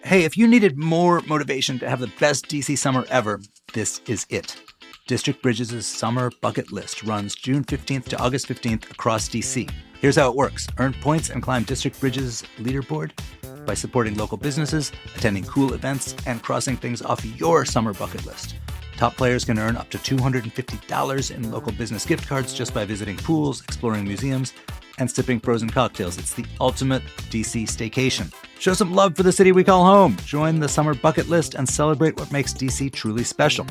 Hey, if you needed more motivation to have the best DC summer ever, this is it. District Bridges' Summer Bucket List runs June 15th to August 15th across DC. Here's how it works. Earn points and climb District Bridges' leaderboard by supporting local businesses, attending cool events, and crossing things off your summer bucket list. Top players can earn up to $250 in local business gift cards just by visiting pools, exploring museums, and sipping frozen cocktails. It's the ultimate DC staycation. Show some love for the city we call home. Join the summer bucket list and celebrate what makes DC truly special.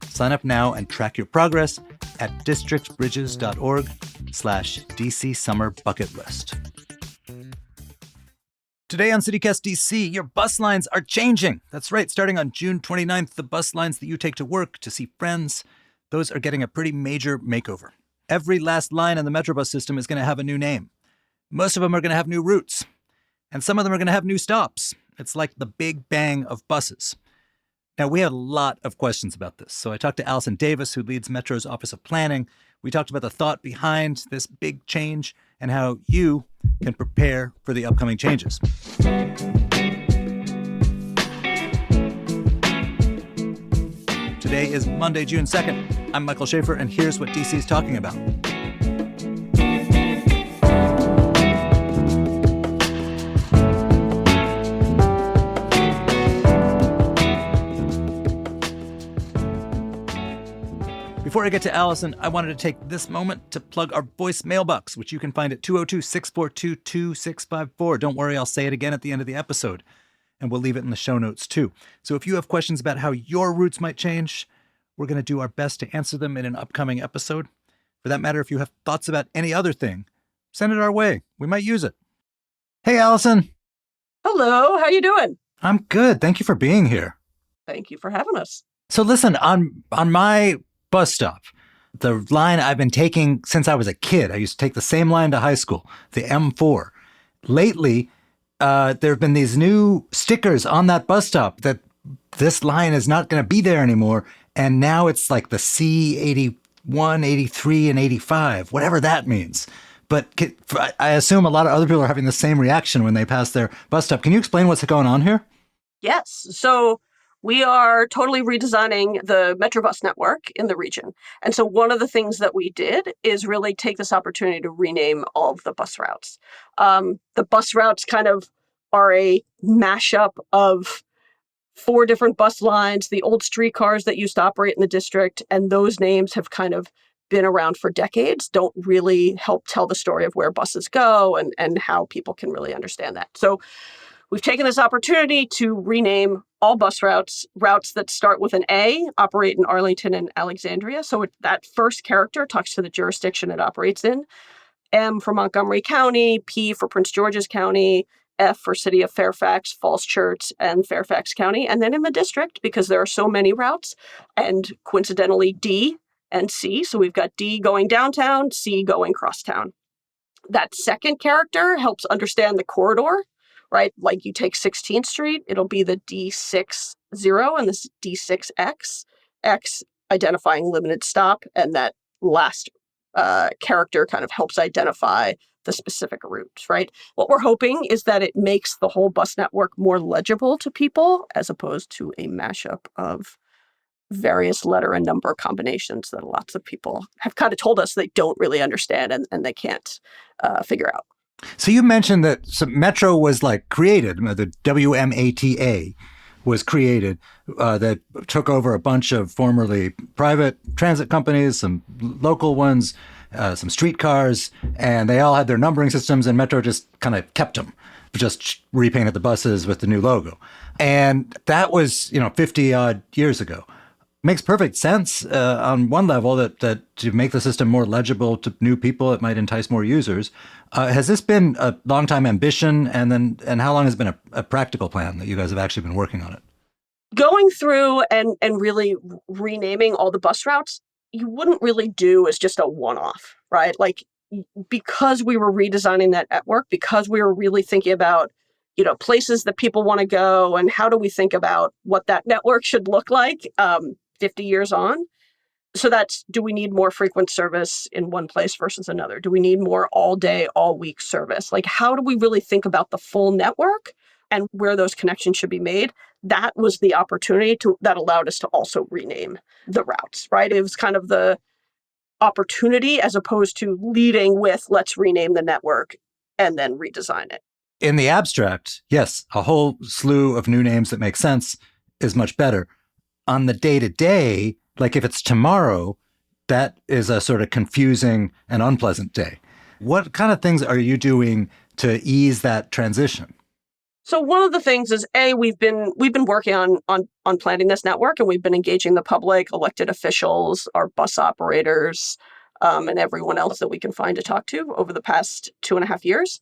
Sign up now and track your progress at districtbridges.org/DC Summer Bucket List. Today on CityCast DC, your bus lines are changing. That's right. Starting on June 29th, the bus lines that you take to work, to see friends, those are getting a pretty major makeover. Every last line in the Metrobus system is going to have a new name. Most of them are going to have new routes. And some of them are going to have new stops. It's like the big bang of buses. Now, we had a lot of questions about this. So I talked to Allison Davis, who leads Metro's Office of Planning. We talked about the thought behind this big change and how you can prepare for the upcoming changes. Today is Monday, June 2nd. I'm Michael Schaefer, and here's what DC's talking about. Before I get to Allison, I wanted to take this moment to plug our voice mailbox, which you can find at 202-642-2654. Don't worry, I'll say it again at the end of the episode, and we'll leave it in the show notes too. So if you have questions about how your routes might change, we're going to do our best to answer them in an upcoming episode. For that matter, if you have thoughts about any other thing, send it our way. We might use it. Hey, Allison. Hello, how you doing? I'm good. Thank you for being here. Thank you for having us. So listen, on my bus stop, the line I've been taking since I was a kid. I used to take the same line to high school, the M4. Lately, there have been these new stickers on that bus stop that this line is not going to be there anymore. And now it's like the C81, 83, and 85, whatever that means. But I assume a lot of other people are having the same reaction when they pass their bus stop. Can you explain what's going on here? Yes. So we are totally redesigning the Metrobus network in the region. And so one of the things that we did is really take this opportunity to rename all of the bus routes. The bus routes kind of are a mashup of 4 different bus lines, the old streetcars that used to operate in the district, and those names have kind of been around for decades, don't really help tell the story of where buses go and how people can really understand that. So we've taken this opportunity to rename all bus routes that start with an A, operate in Arlington and Alexandria. So that first character talks to the jurisdiction it operates in. M for Montgomery County, P for Prince George's County, F for City of Fairfax, Falls Church, and Fairfax County. And then in the district, because there are so many routes, and coincidentally D and C. So we've got D going downtown, C going crosstown. That second character helps understand the corridor, right? Like you take 16th Street, it'll be the D60 and this D6X, X identifying limited stop, and that last character kind of helps identify the specific route, right? What we're hoping is that it makes the whole bus network more legible to people as opposed to a mashup of various letter and number combinations that lots of people have kind of told us they don't really understand and they can't figure out. So you mentioned that Metro was created, the WMATA was created, that took over a bunch of formerly private transit companies, some local ones, some streetcars, and they all had their numbering systems, and Metro just kind of kept them, just repainted the buses with the new logo. And that was, 50 odd years ago. Makes perfect sense on one level that to make the system more legible to new people, it might entice more users. Has this been a long-time ambition, and how long has it been a practical plan that you guys have actually been working on it? Going through and really renaming all the bus routes, you wouldn't really do as just a one-off, right? Because we were redesigning that network, because we were really thinking about places that people want to go and how do we think about what that network should look like 50 years on. So that's, do we need more frequent service in one place versus another? Do we need more all day, all week service? How do we really think about the full network and where those connections should be made, that was the opportunity that allowed us to also rename the routes, right? It was kind of the opportunity as opposed to leading with let's rename the network and then redesign it. In the abstract, yes, a whole slew of new names that make sense is much better. On the day-to-day, like if it's tomorrow, that is a sort of confusing and unpleasant day. What kind of things are you doing to ease that transition? So one of the things is we've been working on planning this network, and we've been engaging the public, elected officials, our bus operators, and everyone else that we can find to talk to over the past 2.5 years.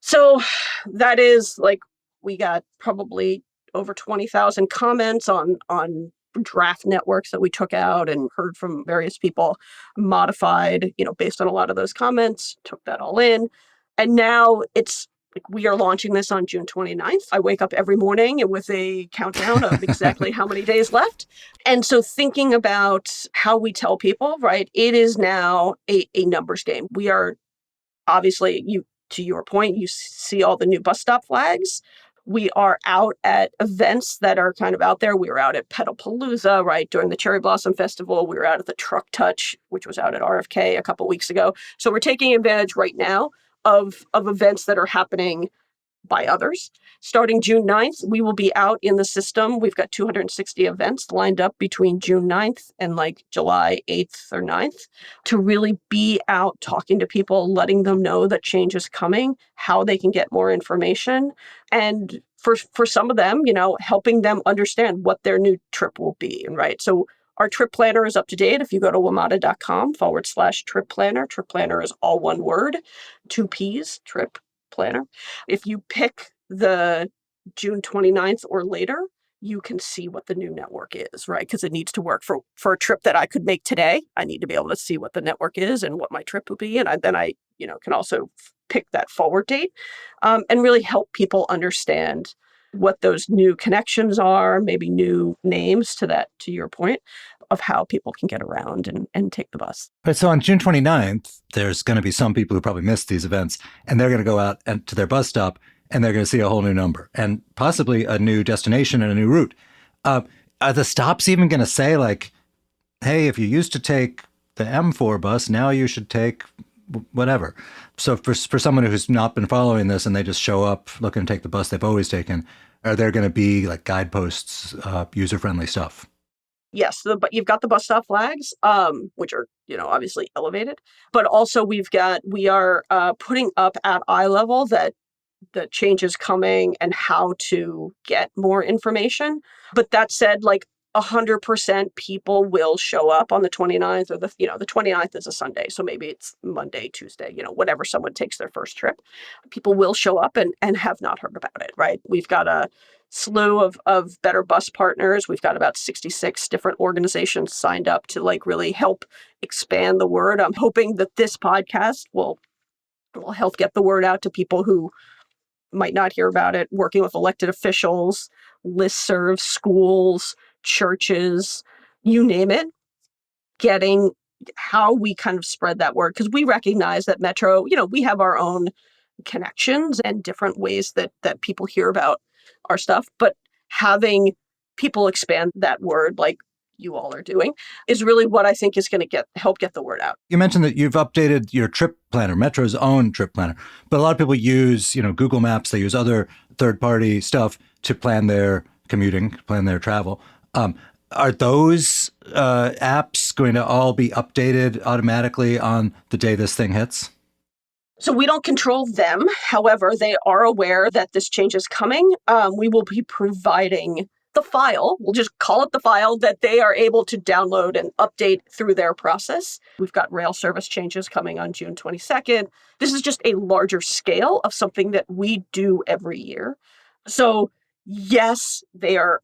So that is like we got probably over 20,000 comments on draft networks that we took out and heard from various people, modified, based on a lot of those comments, took that all in. And now it's like we are launching this on June 29th. I wake up every morning with a countdown of exactly how many days left. And so thinking about how we tell people, right, it is now a numbers game. We are obviously, to your point, you see all the new bus stop flags. We are out at events that are kind of out there. We were out at Pedalpalooza, right, during the Cherry Blossom Festival. We were out at the Truck Touch, which was out at RFK a couple weeks ago. So we're taking advantage right now of events that are happening by others. Starting June 9th, we will be out in the system. We've got 260 events lined up between June 9th and like July 8th or 9th to really be out talking to people, letting them know that change is coming, how they can get more information. And for some of them, helping them understand what their new trip will be. And right. So our trip planner is up to date. If you go to wamata.com/trip planner, trip planner is all one word, 2 P's, trip planner. If you pick the June 29th or later, you can see what the new network is, right? Because it needs to work for a trip that I could make today. I need to be able to see what the network is and what my trip will be. And then I can also pick that forward date and really help people understand what those new connections are, maybe new names to your point, of how people can get around and take the bus. Right, so on June 29th, there's going to be some people who probably missed these events, and they're going to go out to their bus stop, and they're going to see a whole new number, and possibly a new destination and a new route. Are the stops even going to say, like, hey, if you used to take the M4 bus, now you should take whatever? So for someone who's not been following this and they just show up looking to take the bus they've always taken, are there going to be like guideposts, user-friendly stuff? Yes, but you've got the bus stop flags, which are, obviously elevated, but also we are putting up at eye level that the change is coming and how to get more information. But that said, like 100% people will show up on the 29th or the 29th is a Sunday. So maybe it's Monday, Tuesday, whatever someone takes their first trip, people will show up and have not heard about it, right? We've got a slew of Better Bus partners. We've got about 66 different organizations signed up to like really help expand the word. I'm hoping that this podcast will help get the word out to people who might not hear about it, working with elected officials, listservs, schools, churches, you name it, getting how we kind of spread that word. Because we recognize that Metro, we have our own connections and different ways that people hear about our stuff, but having people expand that word like you all are doing is really what I think is going to help get the word out. You mentioned that you've updated your trip planner, Metro's own trip planner, but a lot of people use, Google Maps. They use other third-party stuff to plan their commuting, plan their travel. Are those apps going to all be updated automatically on the day this thing hits? So we don't control them. However, they are aware that this change is coming. We will be providing the file, we'll just call it the file, that they are able to download and update through their process. We've got rail service changes coming on June 22nd. This is just a larger scale of something that we do every year. So yes, they are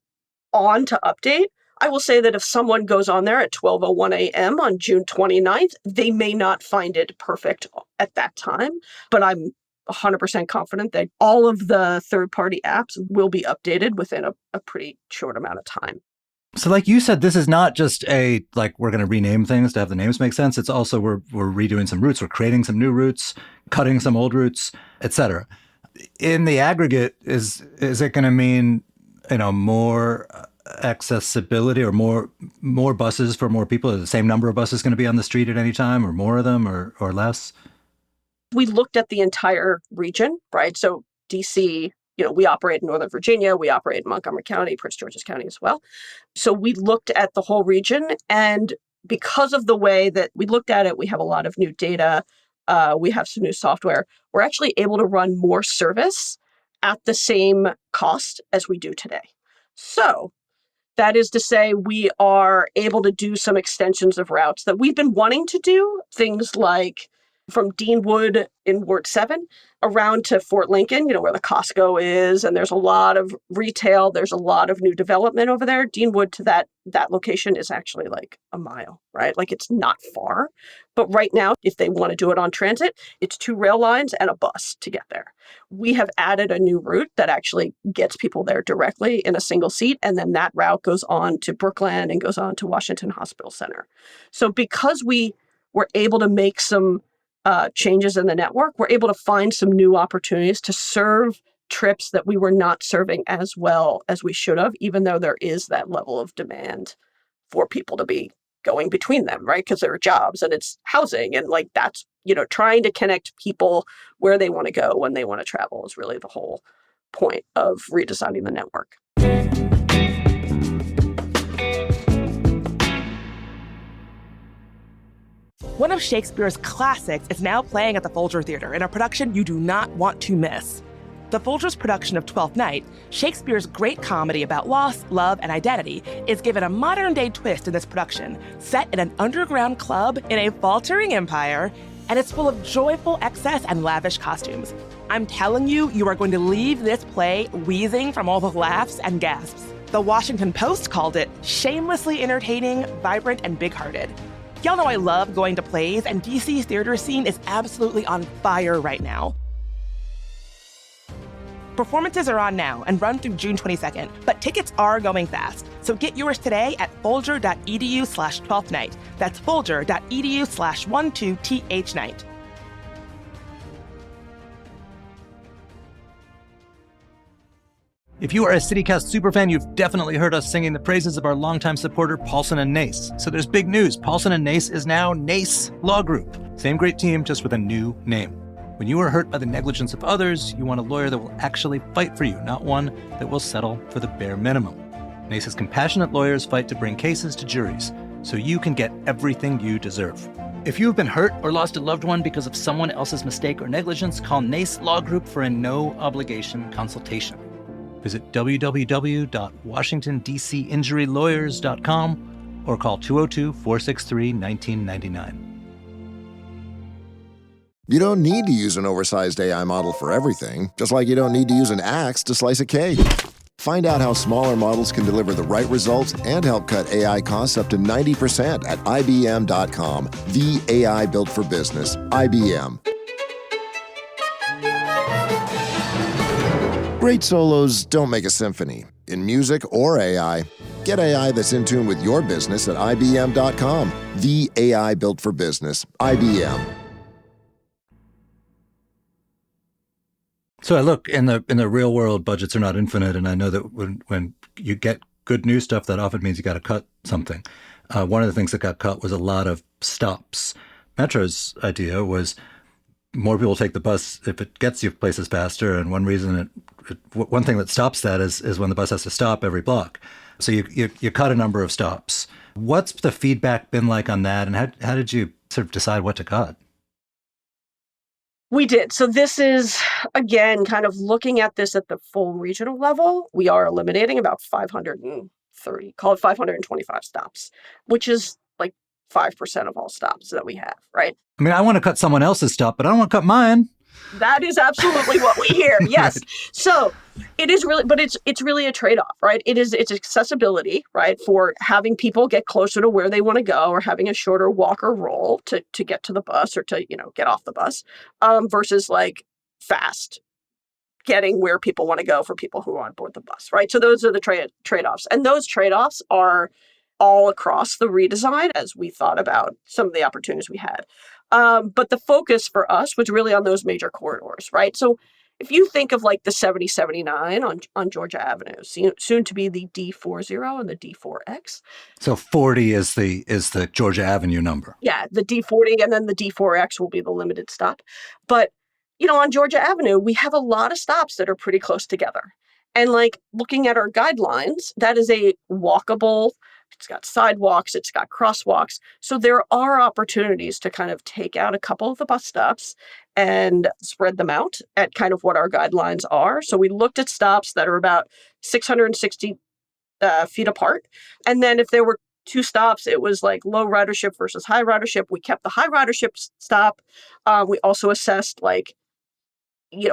on to update. I will say that if someone goes on there at 12:01 a.m. on June 29th, they may not find it perfect at that time, but I'm 100% confident that all of the third-party apps will be updated within a pretty short amount of time. So like you said, this is not just we're going to rename things to have the names make sense. It's also we're redoing some routes. We're creating some new routes, cutting some old routes, etc. in the aggregate, is it going to mean, more accessibility or more buses for more people? Is the same number of buses going to be on the street at any time, or more of them, or less? We looked at the entire region, right? So DC, we operate in Northern Virginia, we operate in Montgomery County, Prince George's County as well. So we looked at the whole region, and because of the way that we looked at it, we have a lot of new data. We have some new software. We're actually able to run more service at the same cost as we do today. So that is to say, we are able to do some extensions of routes that we've been wanting to do, things like from Deanwood in Ward 7 around to Fort Lincoln, where the Costco is, and there's a lot of retail, there's a lot of new development over there. Deanwood to that location is actually like a mile, right? Like it's not far. But right now, if they want to do it on transit, it's 2 rail lines and a bus to get there. We have added a new route that actually gets people there directly in a single seat, and then that route goes on to Brookland and goes on to Washington Hospital Center. So because we were able to make some changes in the network, we're able to find some new opportunities to serve trips that we were not serving as well as we should have, even though there is that level of demand for people to be going between them, right? Because there are jobs and it's housing, and like that's, trying to connect people where they want to go when they want to travel is really the whole point of redesigning the network. One of Shakespeare's classics is now playing at the Folger Theater in a production you do not want to miss. The Folger's production of Twelfth Night, Shakespeare's great comedy about loss, love, and identity, is given a modern-day twist in this production, set in an underground club in a faltering empire, and it's full of joyful excess and lavish costumes. I'm telling you, you are going to leave this play wheezing from all the laughs and gasps. The Washington Post called it shamelessly entertaining, vibrant, and big-hearted. Y'all know I love going to plays, and DC's theater scene is absolutely on fire right now. Performances are on now and run through June 22nd, but tickets are going fast. So get yours today at folger.edu/12thnight. That's folger.edu/12thnight. If you are a CityCast superfan, you've definitely heard us singing the praises of our longtime supporter, Paulson & Nace. So there's big news. Paulson & Nace is now Nace Law Group. Same great team, just with a new name. When you are hurt by the negligence of others, you want a lawyer that will actually fight for you, not one that will settle for the bare minimum. Nace's compassionate lawyers fight to bring cases to juries, so you can get everything you deserve. If you have been hurt or lost a loved one because of someone else's mistake or negligence, call Nace Law Group for a no-obligation consultation. Visit www.washingtondcinjurylawyers.com or call 202-463-1999. You don't need to use an oversized AI model for everything, just like you don't need to use an axe to slice a cake. Find out how smaller models can deliver the right results and help cut AI costs up to 90% at IBM.com. The AI built for business. IBM. Great solos don't make a symphony. In music or AI, get AI that's in tune with your business at IBM.com. The AI built for business. IBM. So I look, in the real world, budgets are not infinite, and I know that when you get good new stuff, that often means you got to cut something. One of the things that got cut was a lot of stops. Metro's idea was more people take the bus if it gets you places faster, and one thing that stops that is when the bus has to stop every block. So you cut a number of stops. What's the feedback been like on that, and how did you sort of decide what to cut? We did. So this is, again, kind of looking at this at the full regional level. We are eliminating about 530, call it 525 stops, which is like 5% of all stops that we have, right? I mean, I want to cut someone else's stop, but I don't want to cut mine. That is absolutely what we hear. Yes. Right. So it is really, but it's really a trade-off, right? It's accessibility, right? For having people get closer to where they want to go, or having a shorter walk or roll to get to the bus, or to, get off the bus, versus like fast getting where people want to go for people who are on board the bus, right? So those are the trade-offs. And those trade-offs are all across the redesign as we thought about some of the opportunities we had. But the focus for us was really on those major corridors, right? So if you think of like the 7079 on Georgia Avenue, soon to be the D40 and the D4X. So 40 is the Georgia Avenue number. Yeah, the D40 and then the D4X will be the limited stop. But, on Georgia Avenue, we have a lot of stops that are pretty close together. And like looking at our guidelines, that is a walkable, it's got sidewalks, it's got crosswalks. So there are opportunities to kind of take out a couple of the bus stops and spread them out at kind of what our guidelines are. So we looked at stops that are about 660 feet apart. And then if there were two stops, it was like low ridership versus high ridership. We kept the high ridership stop. We also assessed like,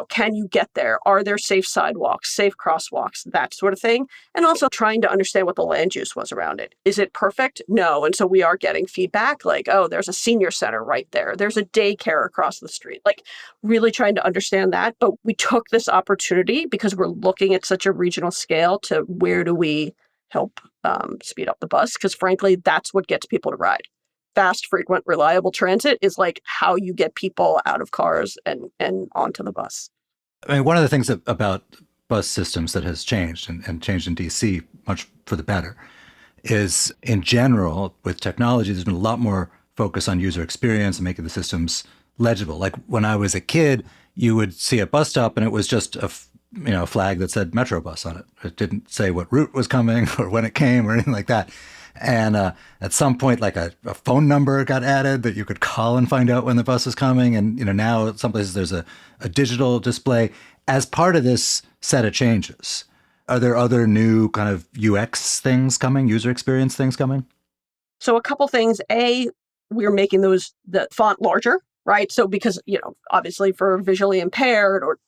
can you get there? Are there safe sidewalks, safe crosswalks, that sort of thing? And also trying to understand what the land use was around it. Is it perfect? No. And so we are getting feedback like, oh, there's a senior center right there. There's a daycare across the street. Like really trying to understand that. But we took this opportunity because we're looking at such a regional scale to where do we help speed up the bus? Because frankly, that's what gets people to ride. Fast, frequent, reliable transit is like how you get people out of cars and onto the bus. I mean, one of the things about bus systems that has changed and changed in DC much for the better is in general with technology, there's been a lot more focus on user experience and making the systems legible. Like when I was a kid, you would see a bus stop and it was just a flag that said Metrobus on it. It didn't say what route was coming or when it came or anything like that. And at some point, like a phone number got added that you could call and find out when the bus is coming. And, now some places there's a digital display. As part of this set of changes, are there other new kind of UX things coming, user experience things coming? So a couple things. A, we're making the font larger, right? So because, obviously for visually impaired or,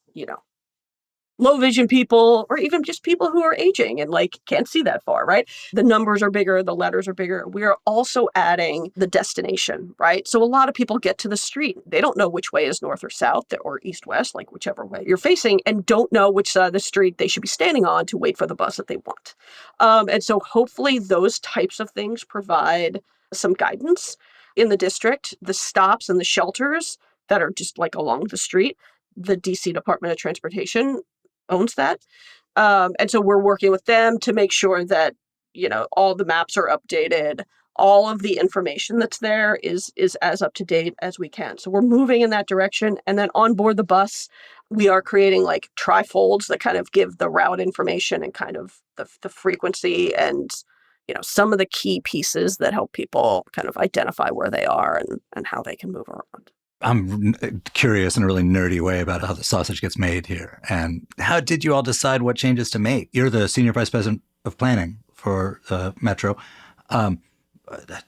low vision people, or even just people who are aging and like can't see that far, right? The numbers are bigger, the letters are bigger. We are also adding the destination, right? So a lot of people get to the street. They don't know which way is north or south or east, west, like whichever way you're facing, and don't know which side of the street they should be standing on to wait for the bus that they want. And so hopefully those types of things provide some guidance in the district. The stops and the shelters that are just like along the street, the DC Department of Transportation owns that. And so we're working with them to make sure that, all the maps are updated. All of the information that's there is as up to date as we can. So we're moving in that direction. And then on board the bus, we are creating like trifolds that kind of give the route information and kind of the frequency and, some of the key pieces that help people kind of identify where they are and how they can move around. I'm curious in a really nerdy way about how the sausage gets made here. And how did you all decide what changes to make? You're the Senior Vice President of Planning for Metro. I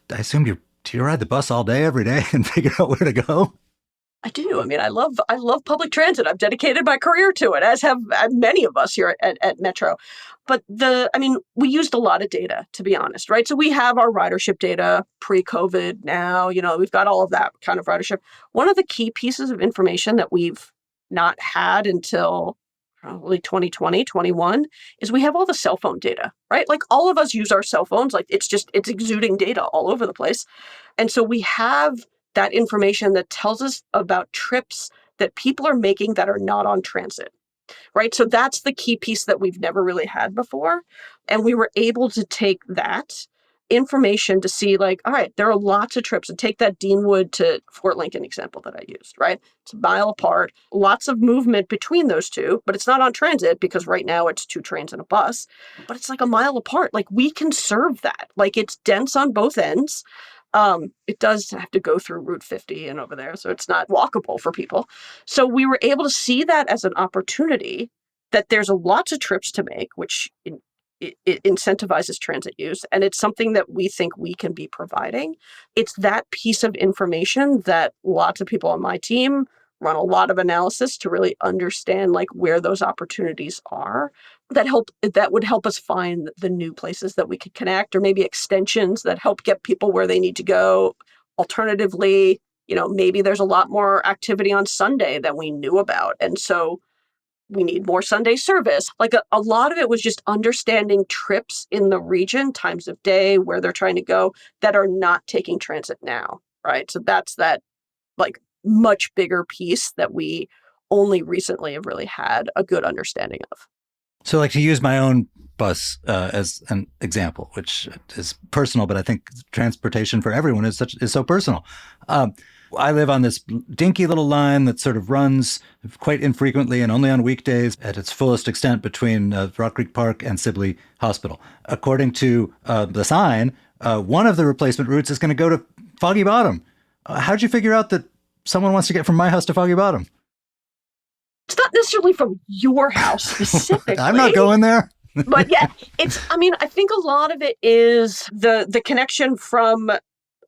assume you ride the bus all day, every day and figure out where to go? I do. I mean, I love public transit. I've dedicated my career to it, as have many of us here at Metro. But we used a lot of data, to be honest, right? So we have our ridership data pre-COVID now, we've got all of that kind of ridership. One of the key pieces of information that we've not had until probably 2020, 21 is we have all the cell phone data, right? Like all of us use our cell phones, like it's exuding data all over the place. And so we have that information that tells us about trips that people are making that are not on transit, right? So that's the key piece that we've never really had before. And we were able to take that information to see like, all right, there are lots of trips. And take that Deanwood to Fort Lincoln example that I used, right? It's a mile apart, lots of movement between those two, but it's not on transit because right now it's 2 trains and a bus, but it's like a mile apart. Like we can serve that. Like it's dense on both ends. It does have to go through Route 50 and over there, so it's not walkable for people. So we were able to see that as an opportunity that there's lots of trips to make, which it incentivizes transit use, and it's something that we think we can be providing. It's that piece of information that lots of people on my team run a lot of analysis to really understand like where those opportunities are that would help us find the new places that we could connect, or maybe extensions that help get people where they need to go. Alternatively, maybe there's a lot more activity on Sunday than we knew about. And so we need more Sunday service. Like a lot of it was just understanding trips in the region, times of day, where they're trying to go that are not taking transit now, right? So that's that like much bigger piece that we only recently have really had a good understanding of. So like to use my own bus as an example, which is personal, but I think transportation for everyone is so personal. I live on this dinky little line that sort of runs quite infrequently and only on weekdays at its fullest extent between Rock Creek Park and Sibley Hospital. According to the sign, one of the replacement routes is going to go to Foggy Bottom. How'd you figure out that someone wants to get from my house to Foggy Bottom? It's not necessarily from your house specifically. I'm not going there. But yeah, I think a lot of it is the connection from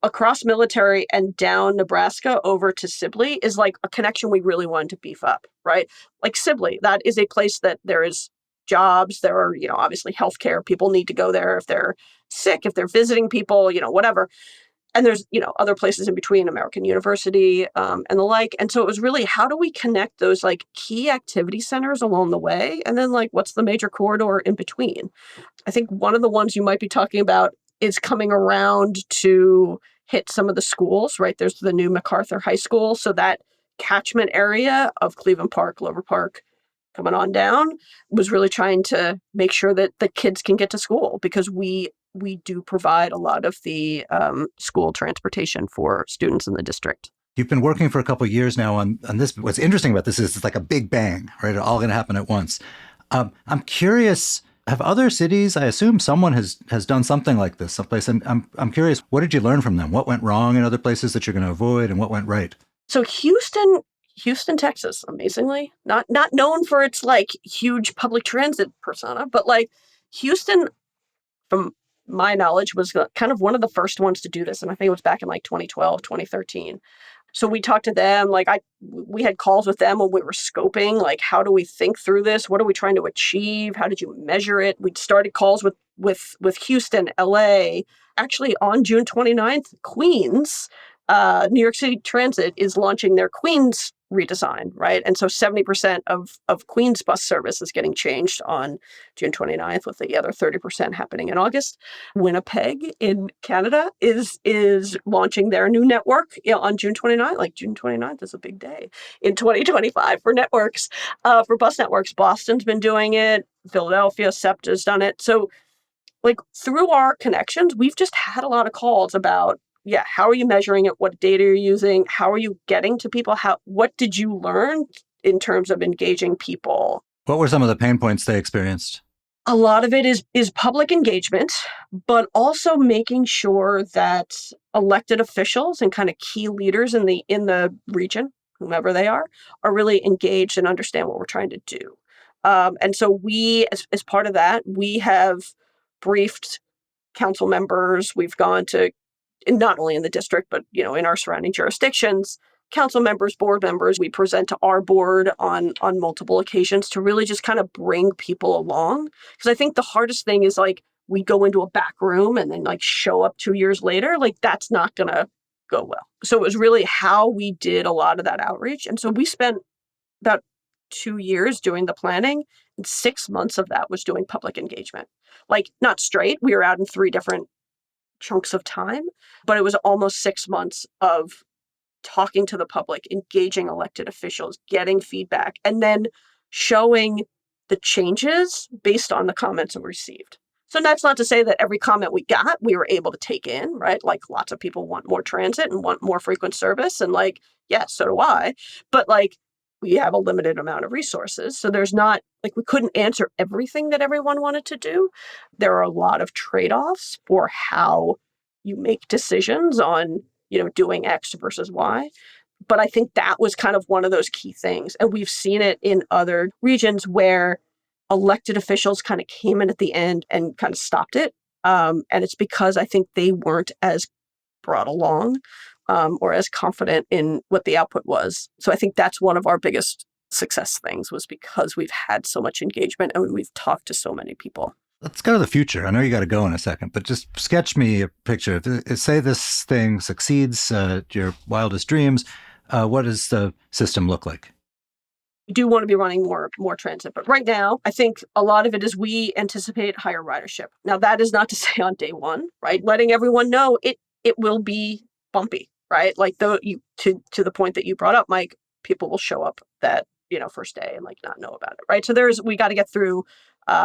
across military and down Nebraska over to Sibley is like a connection we really wanted to beef up, right? Like Sibley, that is a place that there is jobs, there are, obviously healthcare. People need to go there if they're sick, if they're visiting people, whatever. And there's, other places in between, American University and the like. And so it was really, how do we connect those like key activity centers along the way? And then like, what's the major corridor in between? I think one of the ones you might be talking about is coming around to hit some of the schools, right? There's the new MacArthur High School. So that catchment area of Cleveland Park, Lover Park, coming on down, was really trying to make sure that the kids can get to school, because we do provide a lot of the school transportation for students in the district. You've been working for a couple of years now on this. What's interesting about this is it's like a big bang, right? It's all going to happen at once. I'm curious, have other cities, I assume someone has done something like this someplace, and I'm curious, what did you learn from them? What went wrong in other places that you're going to avoid, and what went right? So Houston, Texas, amazingly, not known for its like huge public transit persona, but like Houston, from my knowledge, was kind of one of the first ones to do this. And I think it was back in like 2012, 2013. So we talked to them, we had calls with them when we were scoping, like, how do we think through this? What are we trying to achieve? How did you measure it? We started calls with Houston, LA. Actually, on June 29th, Queens, New York City Transit is launching their Queens redesign, right? And so 70% of Queens bus service is getting changed on June 29th, with the other 30% happening in August. Winnipeg in Canada is launching their new network on June 29th. Like, June 29th is a big day in 2025 for networks, for bus networks. Boston's been doing it. Philadelphia, SEPTA's done it. So like, through our connections, we've just had a lot of calls about, how are you measuring it? What data are you using? How are you getting to people? What did you learn in terms of engaging people? What were some of the pain points they experienced? A lot of it is public engagement, but also making sure that elected officials and kind of key leaders in the region, whomever they are really engaged and understand what we're trying to do. And so we, as part of that, we have briefed council members. We've gone to, not only in the district, but in our surrounding jurisdictions, council members, board members. We present to our board on multiple occasions to really just kind of bring people along. Because I think the hardest thing is, like, we go into a back room and then like show up 2 years later. Like, that's not going to go well. So it was really how we did a lot of that outreach. And so we spent about 2 years doing the planning, and 6 months of that was doing public engagement. Like, not straight. We were out in 3 different chunks of time, but it was almost 6 months of talking to the public, engaging elected officials, getting feedback, and then showing the changes based on the comments we received. So that's not to say that every comment we got, we were able to take in, right? Like, lots of people want more transit and want more frequent service. And like, yeah, so do I. But like, we have a limited amount of resources. So there's not, like, we couldn't answer everything that everyone wanted to do. There are a lot of trade-offs for how you make decisions on, doing X versus Y. But I think that was kind of one of those key things. And we've seen it in other regions where elected officials kind of came in at the end and kind of stopped it. And it's because I think they weren't as brought along or as confident in what the output was. So I think that's one of our biggest success things, was because we've had so much engagement and we've talked to so many people. Let's go to the future. I know you got to go in a second, but just sketch me a picture. Say this thing succeeds, your wildest dreams. What does the system look like? We do want to be running more transit, but right now, I think a lot of it is we anticipate higher ridership. Now, that is not to say on day one, right? Letting everyone know it will be bumpy, right? Like, to the point that you brought up, Mike, people will show up that first day and like not know about it, right? So we got to get through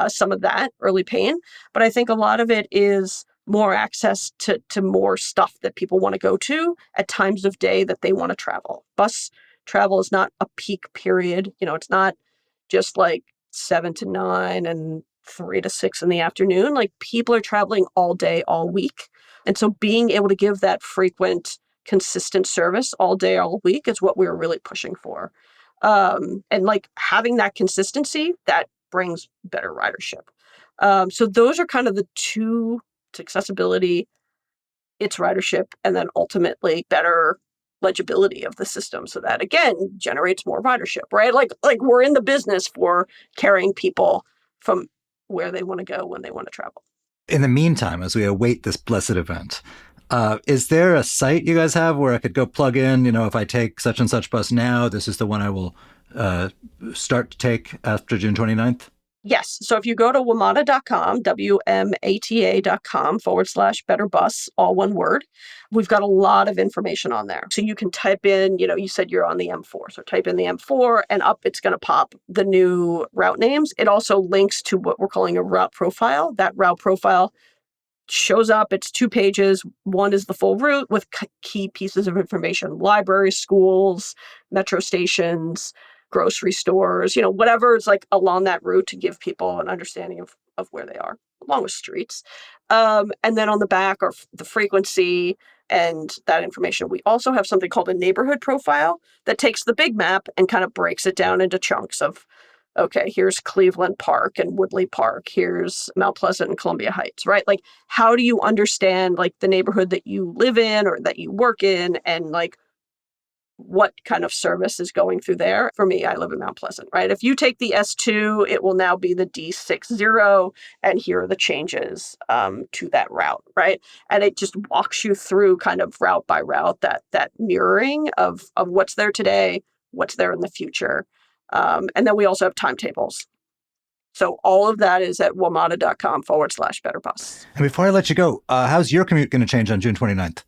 some of that early pain. But I think a lot of it is more access to more stuff that people want to go to at times of day that they want to travel. Bus travel is not a peak period. It's not just like 7 to 9 and 3 to 6 in the afternoon. Like people are traveling all day, all week. And so being able to give that frequent, consistent service all day, all week is what we're really pushing for. And like having that consistency, that brings better ridership. So those are kind of the two: it's accessibility, it's ridership, and then ultimately better legibility of the system, so that again generates more ridership, right? Like we're in the business for carrying people from where they want to go when they want to travel. In the meantime, as we await this blessed event, is there a site you guys have where I could go plug in, if I take such and such bus now, this is the one I will start to take after June 29th? Yes. So if you go to wmata.com, WMATA.com/betterbus, all one word, we've got a lot of information on there. So you can type in, you said you're on the M4. So type in the M4 and up it's going to pop the new route names. It also links to what we're calling a route profile. That route profile shows up. It's 2 pages. One is the full route with key pieces of information: libraries, schools, metro stations, grocery stores, whatever is like along that route to give people an understanding of where they are, along with streets. And then on the back are the frequency and that information. We also have something called a neighborhood profile that takes the big map and kind of breaks it down into chunks of, okay, here's Cleveland Park and Woodley Park. Here's Mount Pleasant and Columbia Heights, right? Like, how do you understand like the neighborhood that you live in or that you work in, and like what kind of service is going through there? For me, I live in Mount Pleasant, right? If you take the S2, it will now be the D60, and here are the changes to that route, right? And it just walks you through kind of route by route, that mirroring of what's there today, what's there in the future. And then we also have timetables. So all of that is at wmata.com/betterbus. And before I let you go, how's your commute going to change on June 29th?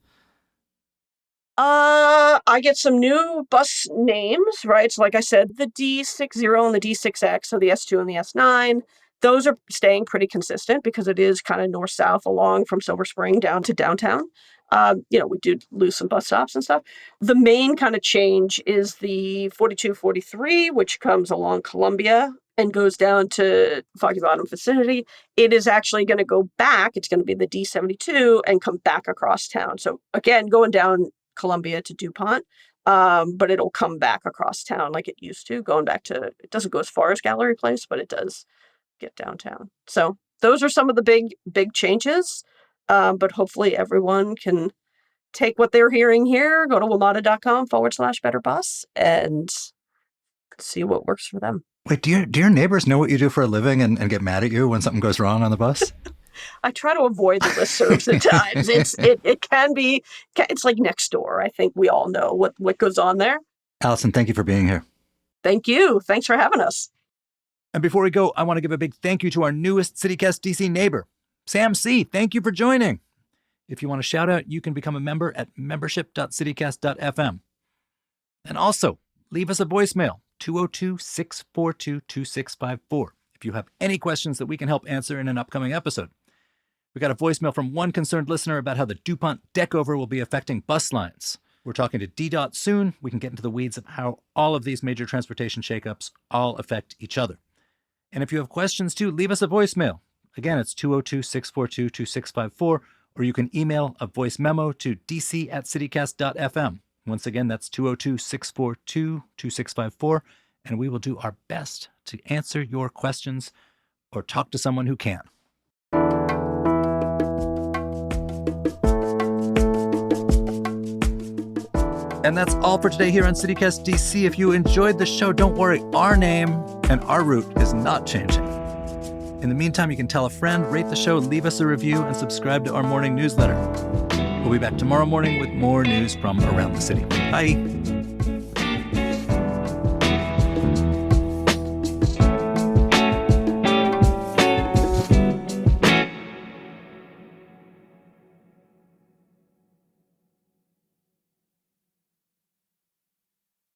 I get some new bus names, right? So like I said, the D60 and the D6X, so the S2 and the S9, those are staying pretty consistent because it is kind of north-south along from Silver Spring down to downtown. We do lose some bus stops and stuff. The main kind of change is the 4243, which comes along Columbia and goes down to Foggy Bottom vicinity. It is actually going to go back. It's going to be the D72 and come back across town. So again, going down Columbia to DuPont, but it'll come back across town like it used to, going back to, it doesn't go as far as Gallery Place, but it does get downtown. So those are some of the big changes, but hopefully everyone can take what they're hearing here, go to wmata.com/betterbus and see what works for them. Wait, do your neighbors know what you do for a living and get mad at you when something goes wrong on the bus? I try to avoid the listservs at times. It can be, it's like next door. I think we all know what goes on there. Allison, thank you for being here. Thank you. Thanks for having us. And before we go, I want to give a big thank you to our newest CityCast DC neighbor, Sam C. Thank you for joining. If you want a shout out, you can become a member at membership.citycast.fm. And also, leave us a voicemail, 202-642-2654, if you have any questions that we can help answer in an upcoming episode. We got a voicemail from one concerned listener about how the DuPont deckover will be affecting bus lines. We're talking to DDOT soon. We can get into the weeds of how all of these major transportation shakeups all affect each other. And if you have questions too, leave us a voicemail. Again, it's 202-642-2654, or you can email a voice memo to dc@citycast.fm. Once again, that's 202-642-2654, and we will do our best to answer your questions or talk to someone who can. And that's all for today here on CityCast DC. If you enjoyed the show, don't worry, our name and our route is not changing. In the meantime, you can tell a friend, rate the show, leave us a review, and subscribe to our morning newsletter. We'll be back tomorrow morning with more news from around the city. Bye.